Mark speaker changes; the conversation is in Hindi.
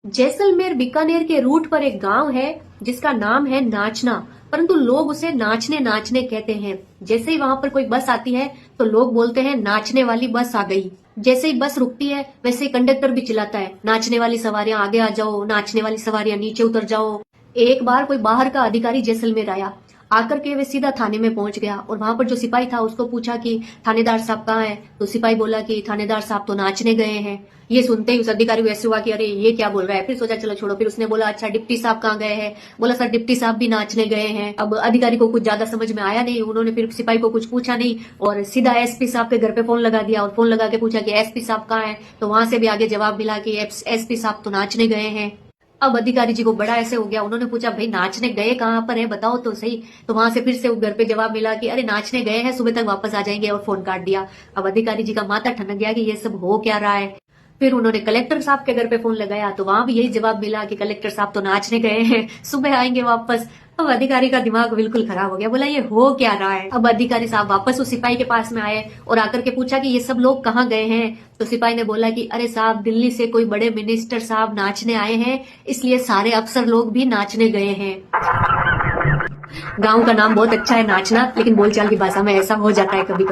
Speaker 1: जैसलमेर बीकानेर के रूट पर एक गांव है जिसका नाम है नाचना, परंतु लोग उसे नाचने नाचने कहते हैं। जैसे ही वहां पर कोई बस आती है तो लोग बोलते हैं नाचने वाली बस आ गई। जैसे ही बस रुकती है वैसे ही कंडक्टर भी चिल्लाता है नाचने वाली सवारियां आगे आ जाओ, नाचने वाली सवारियां नीचे उतर जाओ। एक बार कोई बाहर का अधिकारी जैसलमेर आया, आकर के वे सीधा थाने में पहुंच गया और वहां पर जो सिपाही था उसको पूछा कि थानेदार साहब कहाँ है, तो सिपाही बोला कि थानेदार साहब तो नाचने गए हैं। ये सुनते ही उस अधिकारी को ऐसे हुआ कि अरे ये क्या बोल रहा है। फिर सोचा चलो छोड़ो, फिर उसने बोला अच्छा डिप्टी साहब कहाँ गए हैं, बोला सर डिप्टी साहब भी नाचने गए हैं। अब अधिकारी को कुछ ज्यादा समझ में आया नहीं, उन्होंने फिर सिपाही को कुछ पूछा नहीं और सीधा एसपी साहब के घर पे फोन लगा दिया और फोन लगा के पूछा कि एसपी साहब कहाँ है, तो वहां से भी आगे जवाब मिला कि एसपी साहब तो नाचने गए हैं। अब अधिकारी जी को बड़ा ऐसे हो गया, उन्होंने पूछा भाई नाचने गए कहाँ पर है बताओ तो सही, तो वहां से फिर से घर पे जवाब मिला कि अरे नाचने गए हैं, सुबह तक वापस आ जाएंगे, और फोन काट दिया। अब अधिकारी जी का माथा ठनक गया कि ये सब हो क्या रहा है। फिर उन्होंने कलेक्टर साहब के घर पे फोन लगाया तो वहां भी यही जवाब मिला कि कलेक्टर साहब तो नाचने गए हैं, सुबह आएंगे वापस। अब अधिकारी का दिमाग बिल्कुल खराब हो गया, बोला ये हो क्या रहा है। अब अधिकारी साहब वापस उस सिपाही के पास में आए और आकर के पूछा कि ये सब लोग कहाँ गए हैं, तो सिपाही ने बोला कि अरे साहब दिल्ली से कोई बड़े मिनिस्टर साहब नाचने आए हैं, इसलिए सारे अफसर लोग भी नाचने गए हैं। गांव का नाम बहुत अच्छा है नाचना, लेकिन बोलचाल की भाषा में ऐसा हो जाता है कभी कभी।